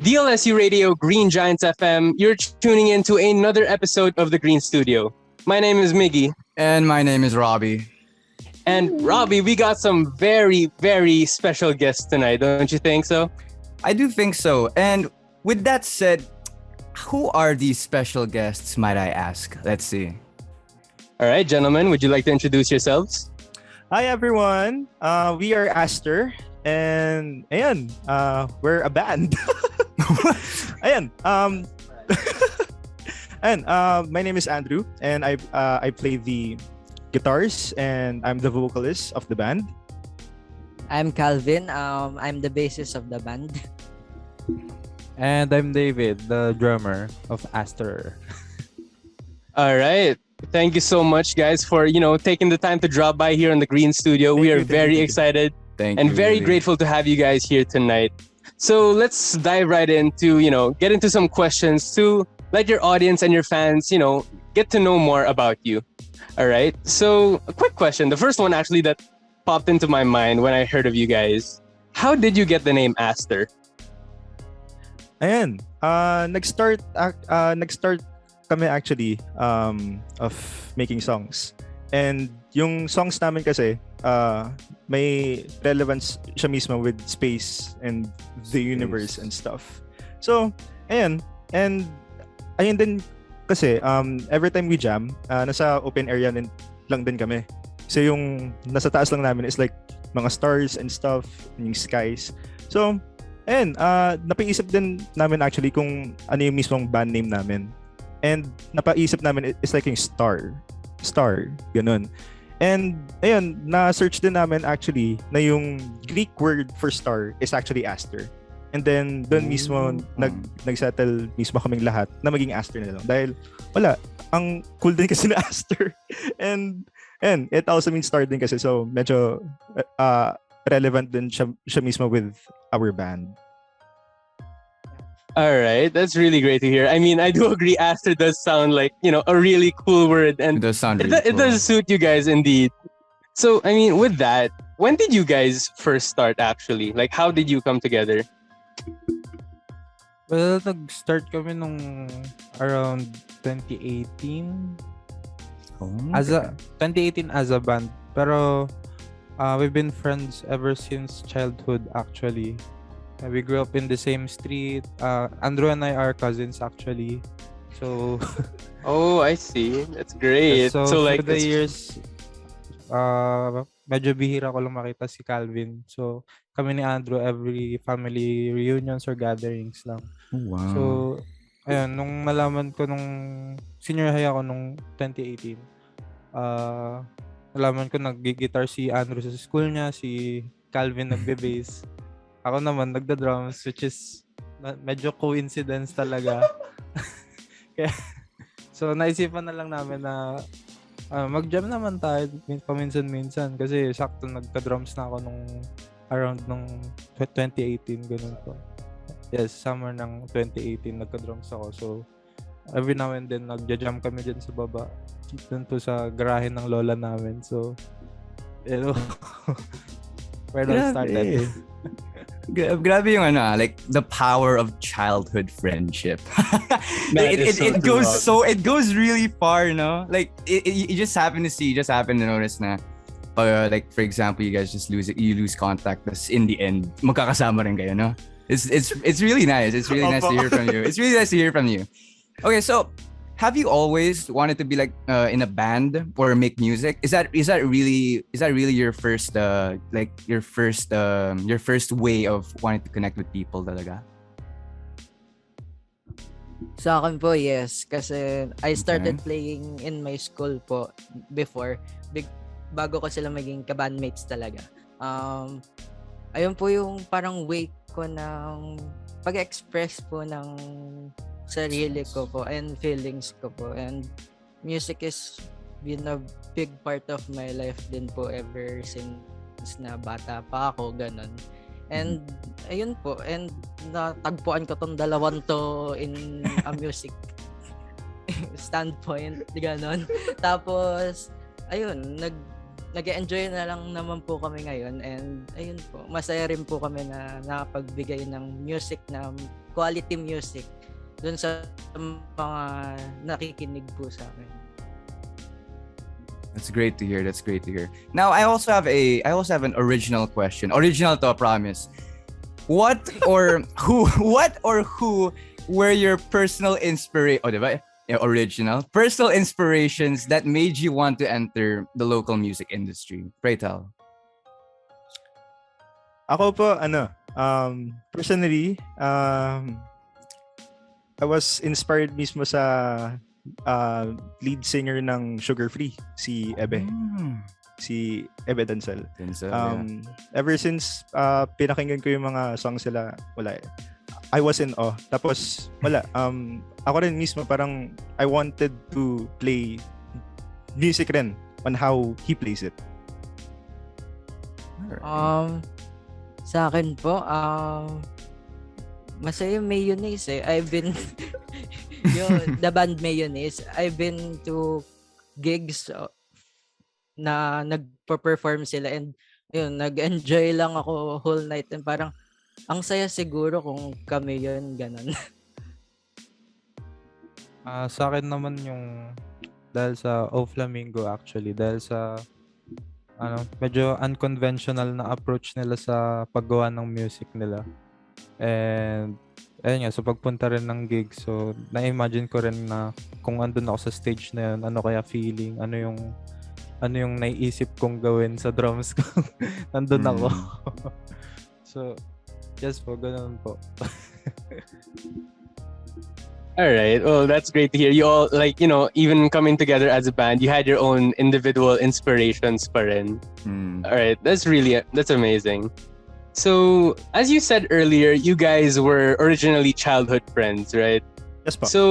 DLSU Radio, Green Giants FM, you're tuning in to another episode of the Green Studio. My name is Miggy. And my name is Robbie. And Robbie, we got some very, very special guests tonight, don't you think so? I do think so. And with that said, who are these special guests, might I ask? Let's see. All right, gentlemen, would you like to introduce yourselves? Hi everyone, we are Aster, and ayan, we're a band. Ayan, my name is Andrew, and I play the guitars, and I'm the vocalist of the band. I'm Calvin. I'm the bassist of the band. And I'm David, the drummer of Aster. All right. Thank you so much, guys, for taking the time to drop by here on the Green Studio. We are very excited and very grateful to have you guys here tonight. So let's dive right into, get into some questions to let your audience and your fans, get to know more about you. All right. So a quick question. The first one actually that popped into my mind when I heard of you guys. How did you get the name Aster? Ayan, nag-start kami actually of making songs. And yung songs namin kasi may relevance siya mismo with space and the universe and stuff. So, ayan. And ayun din kasi every time we jam, nasa open area lang din kami. So yung nasa taas lang namin is like mga stars and stuff, yung skies. So, ayan, napaisip din namin actually kung ano yung mismong band name namin. And napaisip namin is like yung star, ganun. And ayun, na-search din namin actually na yung Greek word for star is actually Aster. And then doon mismo nagsettle mismo kaming lahat na maging Aster na lang. Dahil wala, ang cool din kasi na Aster. And it also means star din kasi, so medyo relevant din siya mismo with our band. All right, that's really great to hear. I mean, I do agree. Aster does sound like a really cool word, and It does sound really it cool. does suit you guys indeed. So, I mean, with that, when did you guys first start? Actually, like, how did you come together? Well, nag-start kami nung around 2018. Okay. 2018 as a band. Pero we've been friends ever since childhood actually. We grew up in the same street. Andrew and I are cousins actually. So Oh, I see. That's great. so like, for the years medyo bihira ko lang makita si Calvin. So kami ni Andrew every family reunions or gatherings lang. Oh, wow. So ayun, nung nalaman ko nung senior high ako nung 2018, nalaman ko nag-guitar si Andrew sa school niya, si Calvin nagbe-bass. Ako naman nagda-drums, which is medyo coincidence talaga. Kaya, so naisipan na lang namin na mag-jam naman tayo paminsan-minsan kasi sakto nagka-drums na ako nung around nung 2018, ganun po. Yes, summer ng 2018 nagka-drums ako. So every now and then nagja-jam kami dyan sa baba. Dun po sa garahe ng lola namin. So where it started. Grabe yung like the power of childhood friendship. It goes really far, no? Like you just happen to notice na like for example, you guys just lose contact, but in the end magkakasama rin kayo, no? It's really nice. It's really nice to hear from you. It's really nice to hear from you. Okay, so have you always wanted to be like in a band or make music? Is that really your first your first way of wanting to connect with people talaga? Sa akin po, yes. Kasi I started playing in my school po before. Bago ko sila maging kabandmates talaga. Ayun po yung parang way ko ng pag-express po ng sarili ko po and feelings ko po. And music is been a big part of my life din po ever since na bata pa ako, ganun. And ayun po, and natagpuan ko tong dalawang to in a music standpoint, ganun. Tapos ayun, nag-enjoy na lang naman po kami ngayon, and ayun po, masaya rin po kami na nakapagbigay ng music, na quality music dun sa mga nakikinig po sa amin. That's great to hear. Now, I also have an original question. Original to, I promise. What or who were your personal original personal inspirations that made you want to enter the local music industry? Pray tell. Ako po, personally, I was inspired mismo sa lead singer ng Sugar Free, si Ebe. Si Ebe Denzel. Ever since pinakinggan ko yung mga songs sila, wala eh. I was in awe. Tapos, wala. Ako rin mismo parang I wanted to play music rin on how he plays it. Sa akin po, masaya yung mayonnaise eh. I've been the band Mayonnaise, I've been to gigs na nagpo-perform sila, and yun, nag-enjoy lang ako whole night, and parang ang saya siguro kung kami yun, ganun. Sa akin naman yung dahil sa O Flamingo, actually, dahil sa medyo unconventional na approach nila sa paggawa ng music nila. And ayun nga, sa pagpunta rin ng gig, so na-imagine ko rin na kung andun ako sa stage na yun, ano kaya feeling, ano yung naiisip kong gawin sa drums ko. Nandun ako. So, yes po, ganun po. Alright, well, that's great to hear. You all, even coming together as a band, you had your own individual inspirations pa rin. Alright, that's amazing. So, as you said earlier, you guys were originally childhood friends, right? Yes, po. So,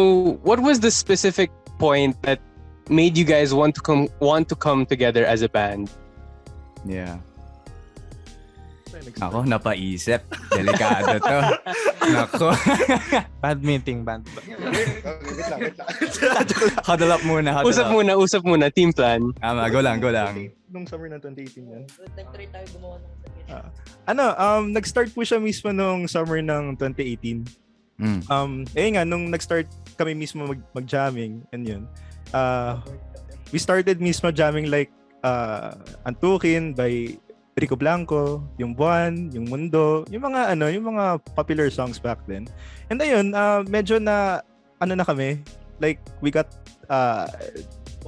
what was the specific point that made you guys want to come together as a band? Yeah. Ako, napaisip. Delikado to. Nako. Band meeting. Wait lang. Huddle up muna. Usap muna. Team plan. Go lang. Nung summer ng 2018 yan. Nag-try tayo gumawa ng nag-start po siya mismo nung summer ng 2018. Nga, nung nag-start kami mismo mag-jamming, and yun. We started mismo jamming like Antukin by Rico Blanco, yung Buwan, yung Mundo, yung mga popular songs back then. And ayun, medyo na kami, like we got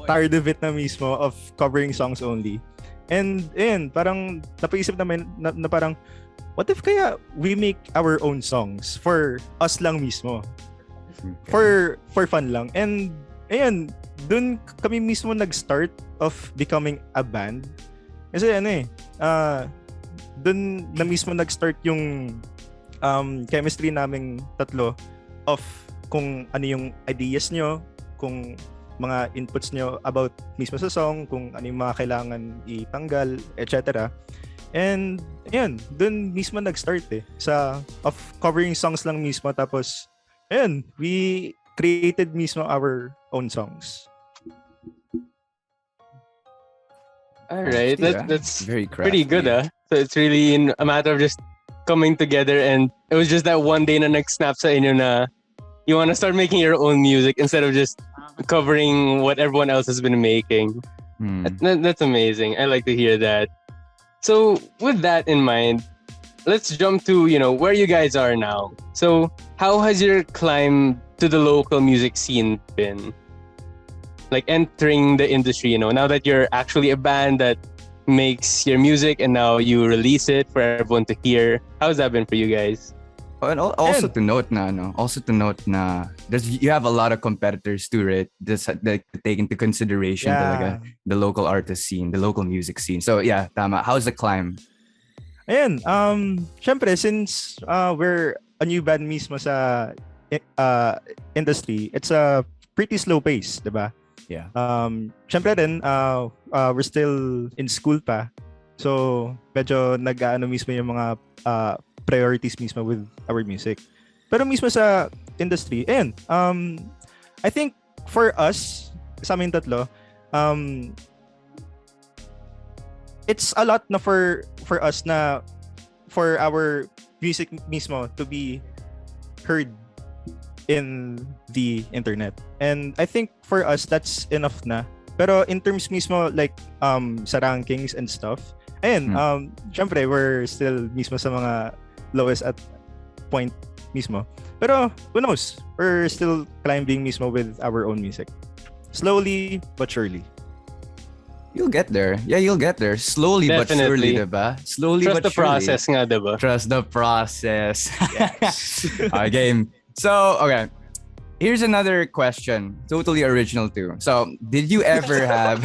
tired of it na mismo, of covering songs only. And ayun, parang napaisip namin na parang, what if kaya we make our own songs for us lang mismo? For fun lang. And ayun, dun kami mismo nag-start of becoming a band. Kasi dun na mismo nag-start yung chemistry naming tatlo, of kung ano yung ideas nyo, kung mga inputs nyo about mismo sa song, kung ano yung mga kailangan itanggal, etc. And ayun, dun mismo nag-start of covering songs lang mismo. Tapos ayun, we created mismo our own songs. Alright, that's very crafty. Pretty good, So it's really a matter of just coming together, and it was just that one day na nag-snap sa inyo na you want to start making your own music instead of just covering what everyone else has been making. That's amazing. I like to hear that. So with that in mind, let's jump to, where you guys are now. So how has your climb to the local music scene been? Like entering the industry, now that you're actually a band that makes your music and now you release it for everyone to hear. How's that been for you guys? And also to note na you have a lot of competitors too, right? Just that take into consideration talaga the local artist scene, the local music scene. So yeah, tama. How's the climb? Ayun, syempre since we're a new band mismo sa industry, it's a pretty slow pace, 'di ba? Yeah. Syempre din, we're still in school pa. So, medyo nag-aano mismo yung mga priorities mismo with our music. Pero mismo sa industry, ayun, I think for us, sa amin tatlo, it's a lot na for us na for our music mismo to be heard in the internet. And I think for us that's enough na. Pero in terms mismo like sa rankings and stuff, ayun, syempre we're still mismo sa mga lowest at point mismo. Pero who knows? We're still climbing mismo with our own music. Slowly but surely. You'll get there. Yeah, you'll get there. Slowly Definitely. but surely, diba? Slowly Trust but the surely. process nga, diba? Trust the process. Yes. Game. So, okay. Here's another question. Totally original too. So, did you ever have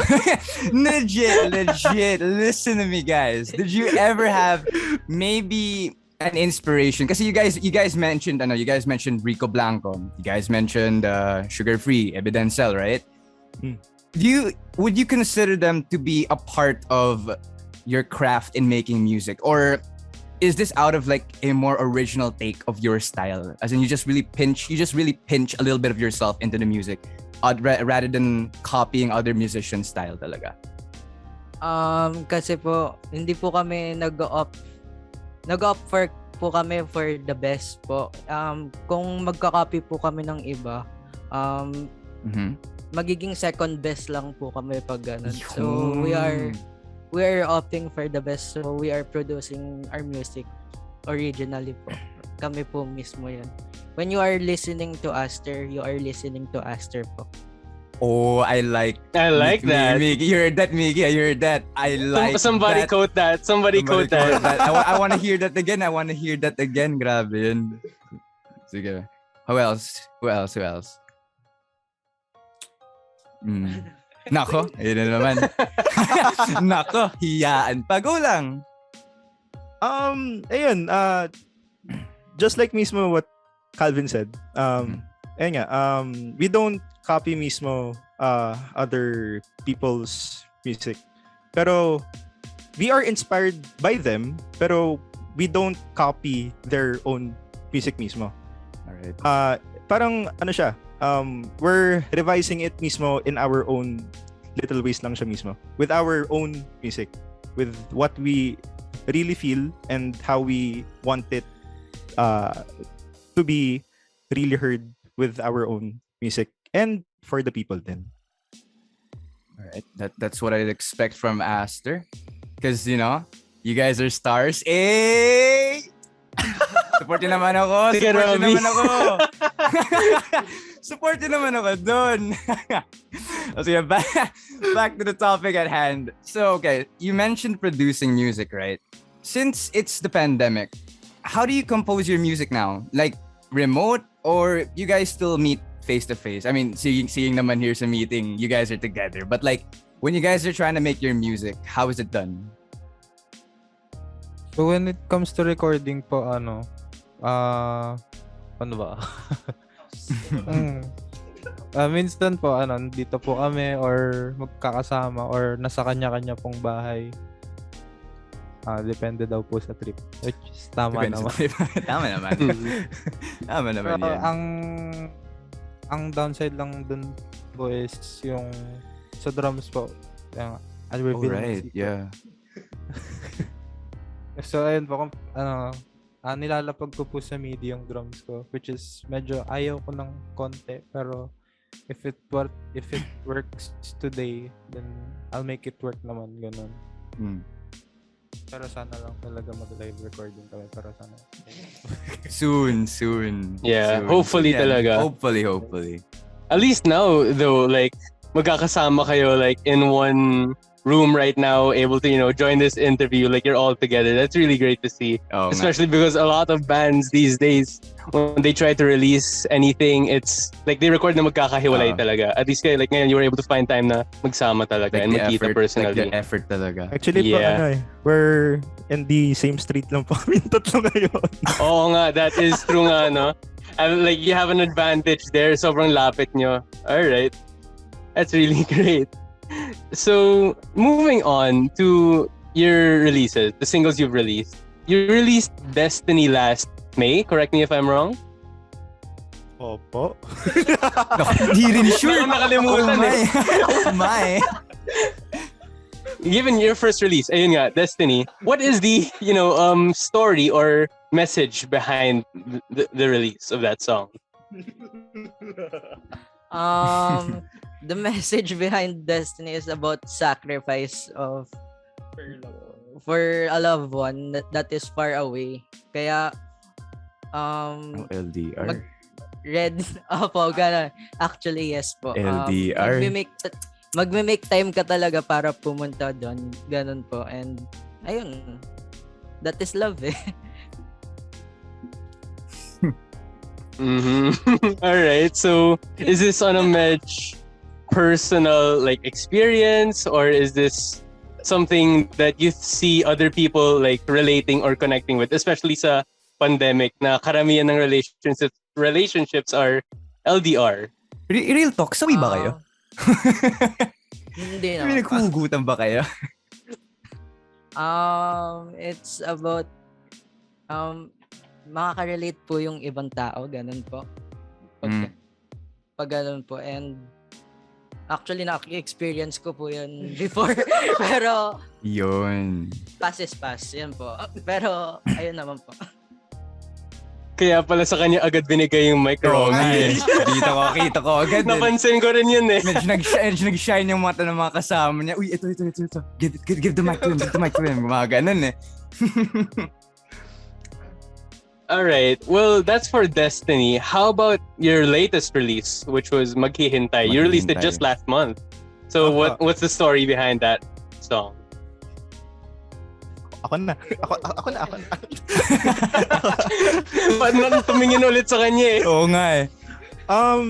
legit, listen to me guys. Did you ever have maybe an inspiration? Kasi you guys mentioned Rico Blanco. You guys mentioned Sugar Free, Evidencel, right? Would you consider them to be a part of your craft in making music, or is this out of like a more original take of your style, as in you just really pinch a little bit of yourself into the music rather than copying other musicians' style talaga? Kasi po hindi po kami nag-opt for po kami for the best po. Kung magka-copy po kami ng iba, magiging second best lang po kami pag ganun. So we are opting for the best. So we are producing our music originally po. Kami po mismo yan. When you are listening to Aster, you are listening to Aster po. Oh, I like that. Miggy, you heard that, Miggy. I heard that. I like Somebody that. quote that. Somebody quote that. I want to hear that again. Grabe yun. Sige. Who else? Nako, ayun na naman. Nako, hiyaan. Go lang. Ayun, just like mismo what Calvin said, ayun nga, we don't copy mismo other people's music. Pero we are inspired by them, pero we don't copy their own music mismo. Alright. Parang ano siya, we're revising it mismo in our own little ways lang siya mismo, with our own music, with what we really feel and how we want it to be really heard with our own music and for the people then. All right, that's what I'd expect from Aster, because you know you guys are stars. Hey, support niyo naman ako. Support niyo naman ako doon. So yeah, back to the topic at hand. So okay, you mentioned producing music, right? Since it's the pandemic, how do you compose your music now? Like remote, or you guys still meet face to face? I mean, seeing naman here sa meeting, you guys are together. But like when you guys are trying to make your music, how is it done? So when it comes to recording po, ano ba? Minsan po, dito po kami or magkakasama or nasa kanya-kanya pong bahay. Depende daw po sa trip. Which is tama naman. Tama naman. Tama naman yan. Ang downside lang dun po is yung sa drums po. Right, yeah. So ayun po, nilalapag ko po sa MIDI yung drums ko, which is medyo ayaw ko ng konti, pero if it works today, then I'll make it work naman, ganun. Pero sana lang talaga mag-live recording kami, pero sana. Soon. Yeah, soon. hopefully talaga. Hopefully. At least now, though, like, magkakasama kayo, like, in one room right now, able to, join this interview, like, you're all together. That's really great to see. Oh, especially because a lot of bands these days, when they try to release anything, it's like they record na magkakahiwalay talaga. At least like ngayon, you were able to find time na magsama talaga like and magkita personally. Like the effort talaga. Actually, we're in the same street lang po kami tatlo ngayon. Oo nga, that is true nga, no? And like, you have an advantage there. Sobrang lapit nyo. Alright. That's really great. So, moving on to your releases, the singles you've released. You released Destiny last May, correct me if I'm wrong? Opo. Hindi rin sure. Nakalimutan Oh my. given your first release, ayun nga, Destiny, what is the, story or message behind the release of that song? The message behind Destiny is about sacrifice of for a loved one that is far away. Kaya LDR. Red opo, gano'n. Actually, yes po. LDR. Magme-make time ka talaga para pumunta doon. Ganun po. And, ayun. That is love eh. Mm-hmm. All right. So, is this on a much personal like experience, or is this something that you see other people like relating or connecting with, especially sa pandemic na karamihan ng relationships are LDR? Real talk, sawi ba kayo? Hindi May naghuhugutan ba kayo? It's about makaka-relate po yung ibang tao, ganun po. Pag ganun po. And actually, na-experience ko po yun before. Pero yun. Pass is pass. Yan po. Pero, ayun naman po. Kaya pala sa kanya agad binigay yung mic. Kita ko agad. Napansin ko rin yun eh. Medyo nag-shine yung mata ng mga kasama niya. Uy, ito. Give the mic to him. Mga ganun eh. Alright, well, that's for Destiny. How about your latest release, which was Maghihintay? You released it just last month. So what's the story behind that song? Ako na. Ba't na tumingin ulit sa kanya eh? Oo nga eh.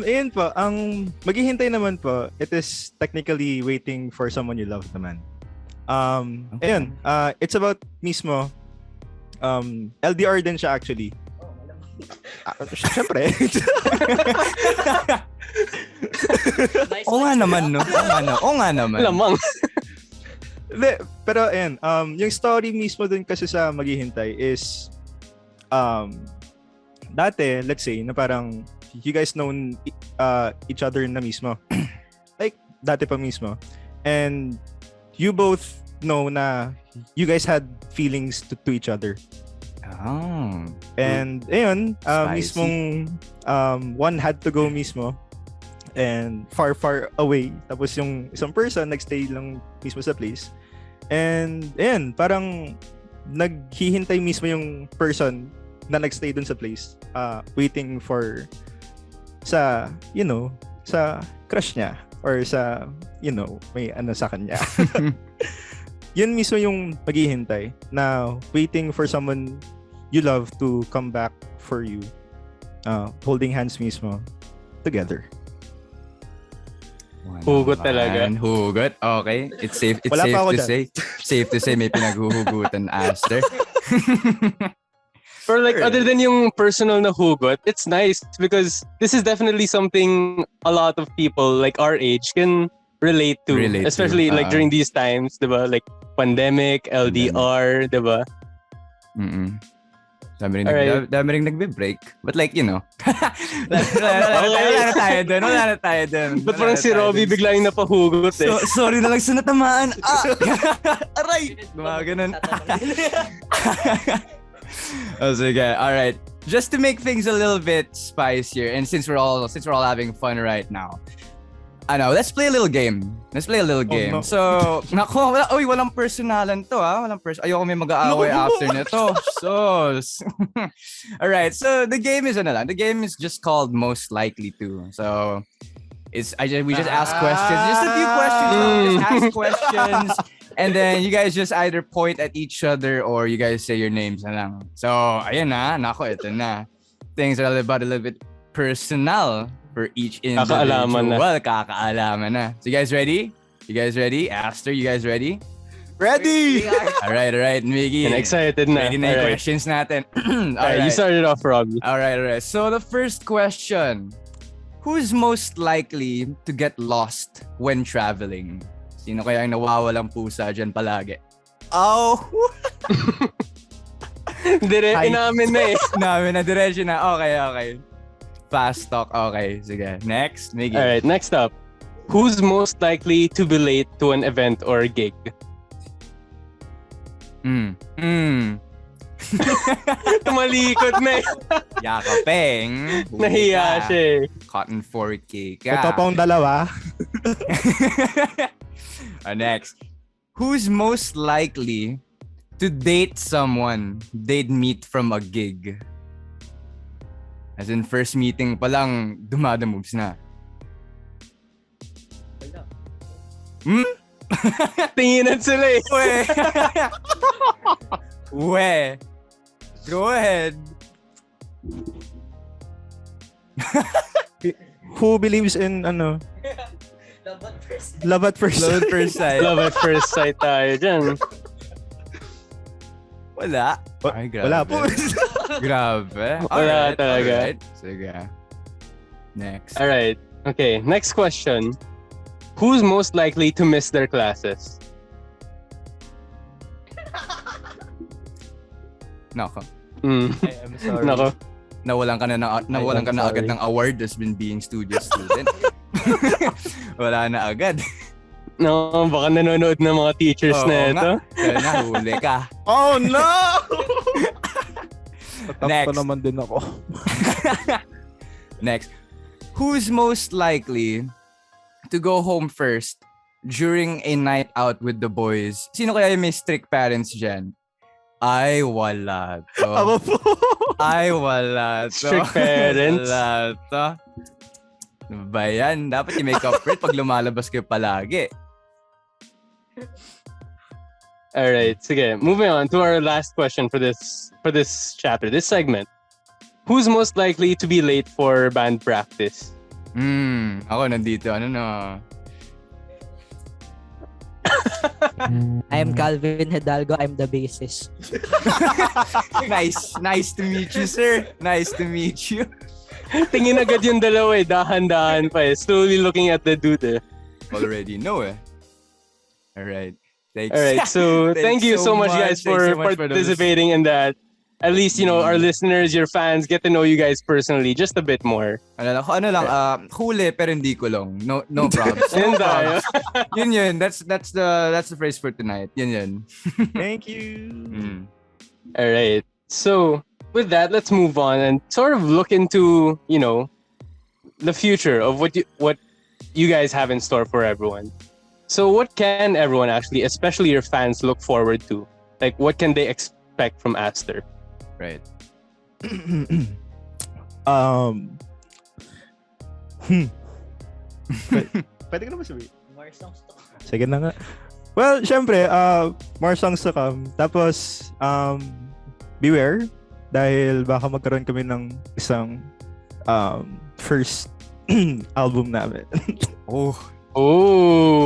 Ayun po, ang Maghihintay naman po, it is technically waiting for someone you love naman. Ayun, it's about mismo, LDR din siya actually. Siyempre. Oo nga naman, no? Oo nga naman. Lamang. Pero ayun, yung story mismo dun kasi sa Maghihintay is, dati, let's say, na parang you guys known each other na mismo. Like, dati pa mismo. And you both know na you guys had feelings to each other. Oh. And ayun, mismong one had to go mismo and far away. Tapos yung isang person nagstay lang mismo sa place. And ayun, parang naghihintay mismo yung person na nagstay dun sa place, waiting for sa crush niya or sa may ano sa kanya. Yun mismo yung maghihintay na waiting for someone you love to come back for you, holding hands mismo together. Hugot talaga. Hugot. Okay. It's safe to say. Safe to say may pinaghuhugutan, Aster. Or like, other than yung personal na hugot, it's nice because this is definitely something a lot of people like our age can relate to. Especially like during these times, diba? Like pandemic, LDR, diba? Dami rin nagbe-break. But like, wala na tayo dun. But parang si Robbie bigla yung napahugot eh. Sorry na lang sa natamaan. Aray! Mga ganun. Oh, sige. Alright. Just to make things a little bit spicier, and since we're all having fun right now, let's play a little game. No. So, walang personalan to ayoko may mag-aaway after nito. Sos. Alright, so the game is The game is just called Most Likely To. So, we just ask questions. Just a few questions. We just ask questions. And then you guys just either point at each other or you guys say your names na lang. So, ayun na. Nako, ito na. Things are a little bit personal for each individual. Kakaalaman na. So you guys ready? Aster, you guys ready? Ready! Alright, Miggy. And excited na. Ready na yung questions natin. Alright, you started off, Robbie. Alright. So the first question. Who's most likely to get lost when traveling? Sino kaya ang nawawalang pusa dyan palagi? Oh! Inamin na eh. Inamin na, diretso na. Okay. Fast talk. Okay, sige. Next, Miggy. Alright, next up. Who's most likely to be late to an event or a gig? Tumalikot na eh. Yakapeng. Nahiya siya eh. Cotton 4K ka. Ito pang dalawa. Next. Who's most likely to date someone they'd meet from a gig? As in, first meeting pa lang, dumadamoves na. Tinginan sila eh. We. Go ahead. Who believes in love at first Love at first sight. Love at first sight tayo dyan. Wala. Ay, grabe. Wala po. Grabe. Wala talaga. Alright. Sige. Next. Alright. Okay, next question. Who's most likely to miss their classes? Nako. I'm sorry. Nako. Nawalan ka na agad ng award as been being studio student. Wala na agad. No, baka nanonood ng mga teachers na ito. Kaya nahuli ka. Oh no! Next. Pa naman din ako. Next. Who's most likely to go home first during a night out with the boys? Sino kaya yung may strict parents dyan? Ay, wala to. Aba po. Ay, wala to. Strict parents. Wala to. Ano ba yan? Dapat i-make up for it pag lumalabas kayo palagi. Alright, sige. Moving on to our last question for this chapter, this segment. Who's most likely to be late for band practice? Ako nandito. Ano na? I'm Calvin Hidalgo. I'm the bassist. Nice to meet you, sir. Nice to meet you. Tingin agad yung dalawa eh. Dahan-dahan pa eh. Slowly looking at the dude eh. Already know eh. Alright. Thanks. Alright, so thank you so much guys for participating in that. At least, our listeners, your fans, get to know you guys personally just a bit more. Ano lang, huli pero hindi kulong. No problems. No problems. Yun. That's the phrase for tonight. Yun. Thank you. Alright. So, with that, let's move on and sort of look into, the future of what you guys have in store for everyone. So what can everyone actually, especially your fans, look forward to? Like, what can they expect from Aster? Right. Pwede ka naman sabihin. More songs to come. Sige na nga. Well, syempre, more songs to come. Tapos, beware. Dahil baka magkaroon kami ng isang first album namin. Oh.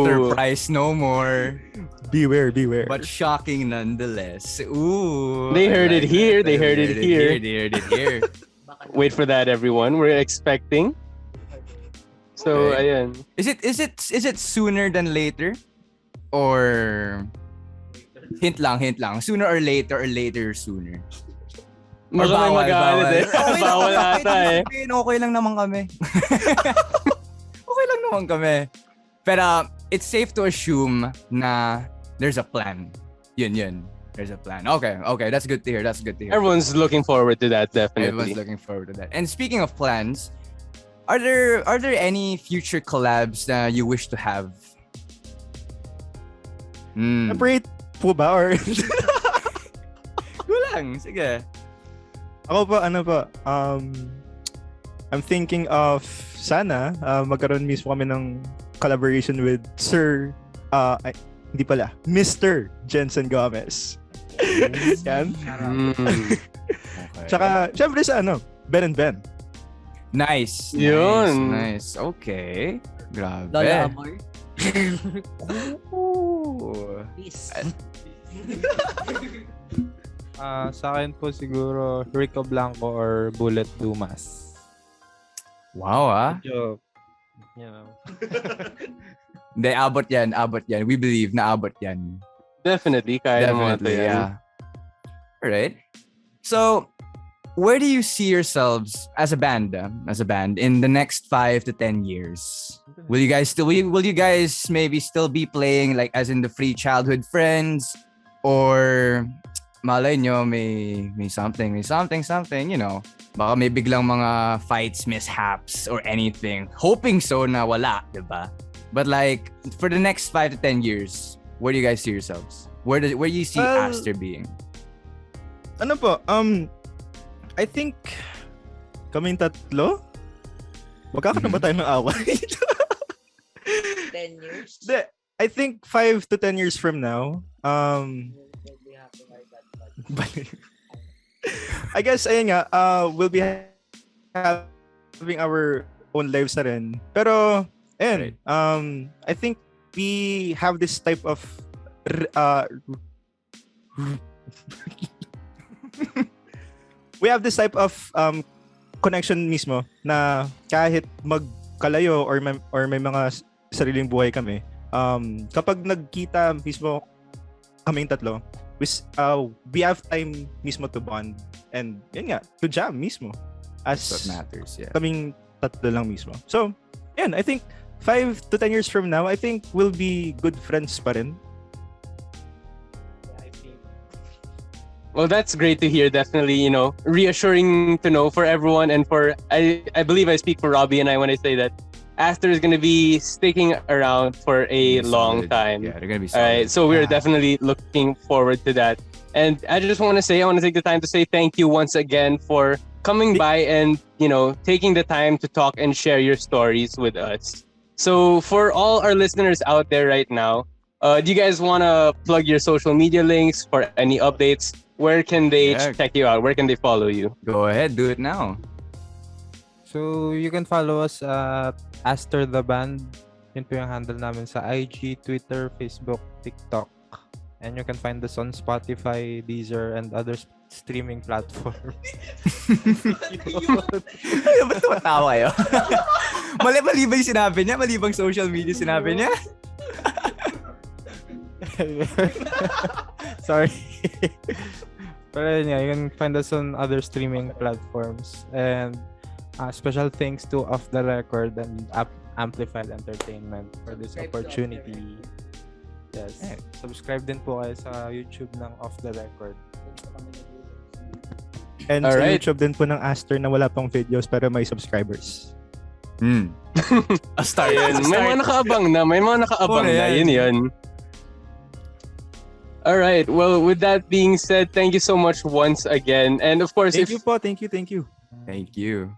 Surprise no more. Beware. But shocking nonetheless. Ooh. They heard it here. They heard it here. They heard it here. Wait for that, everyone. We're expecting. So, Okay. ayan. Is it sooner than later? Or hint lang. Sooner or later sooner. Or Baka may magalit eh. Bawal ata eh. Okay lang naman kami. Okay lang naman kami. Pero it's safe to assume na there's a plan. Yun. There's a plan. Okay. That's good to hear. Everyone's looking forward to that, definitely. Everyone's looking forward to that. And speaking of plans, are there any future collabs na you wish to have? Separate po ba? Or Gulang. Sige. ako po, I'm thinking of sana magkaroon mismo kami ng collaboration with Mr. Jensen Gomez. Yan. Okay. Tsaka, syempre sa Ben and Ben. Nice. Yun. Nice. Okay. Grabe. Lola Amor. Ooh. Peace. Sa akin po siguro Rico Blanco or Bullet Dumas. Wow, Medyo, Hindi, abot yan. We believe na abot yan. Definitely. Kaya mga to yan. yeah. Alright. So, where do you see yourselves as a band in the next 5 to 10 years? Will you guys maybe still be playing like as in the Free Childhood Friends? Or malay nyo, may something, you know. Baka may biglang mga fights, mishaps, or anything. Hoping so na wala, diba? But like, for the next 5 to 10 years, where do you guys see yourselves? Where do you see Aster being? Ano po? I think kaming tatlo? Magkakaroon ba tayo ng away? 10 years? I think 5 to 10 years from now, I guess, ayun nga, we'll be having our own lives na rin. Pero, ayun, I think we have this type of we have this type of connection mismo na kahit magkalayo or may mga sariling buhay kami, kapag nagkita mismo kaming tatlo, we have time mismo to bond and yun nga, to jam mismo as what matters, yeah. Kaming tatlo lang mismo. So, yun, I think 5 to 10 years from now, I think we'll be good friends pa rin. Well, that's great to hear. Definitely, you know, reassuring to know for everyone, and for I believe I speak for Robbie and I when I say that Aster is going to be sticking around for a long time. Yeah, they're going to be solid. All right, so we're definitely looking forward to that. And I just want to take the time to say thank you once again for coming by and, you know, taking the time to talk and share your stories with us. So for all our listeners out there right now, do you guys want to plug your social media links for any updates? Where can they check you out? Where can they follow you? Go ahead, do it now. So, you can follow us at Aster the Band. Yun po yung handle namin sa IG, Twitter, Facebook, TikTok. And you can find us on Spotify, Deezer, and other streaming platforms. Ba't tumatawa kayo? Mali ba yung sinabi niya? Mali bang social media sinabi niya? Sorry. Pero yun nga, you can find us on other streaming platforms. And special thanks to Off the Record and Amplified Entertainment for this opportunity. Yes. Subscribe din po kayo sa YouTube ng Off the Record. And sa YouTube din po ng Aster na wala pang videos pero may subscribers. A start. May mga nakaabang na. Yun. All right. Well, with that being said, thank you so much once again. And of course, Thank you. Thank you.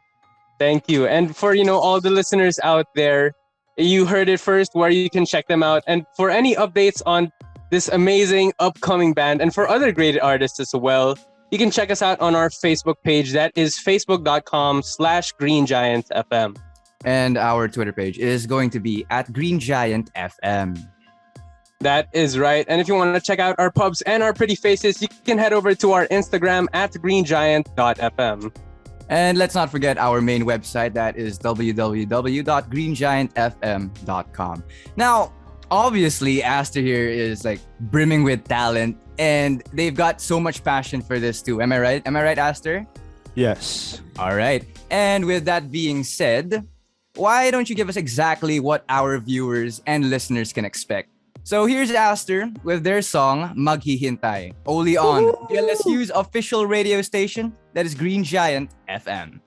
Thank you. And for, you know, all the listeners out there, you heard it first where you can check them out. And for any updates on this amazing upcoming band and for other great artists as well, you can check us out on our Facebook page. That is facebook.com/greengiantfm. And our Twitter page is going to be @greengiantfm. That is right. And if you want to check out our pubs and our pretty faces, you can head over to our Instagram @greengiant.fm. And let's not forget our main website, that is www.greengiantfm.com. Now, obviously, Aster here is like brimming with talent, and they've got so much passion for this too. Am I right? Am I right, Aster? Yes. All right. And with that being said, why don't you give us exactly what our viewers and listeners can expect? So here's Aster with their song Maghihintay, only on GLSU's official radio station, that is Green Giant FM.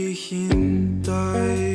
naghihintay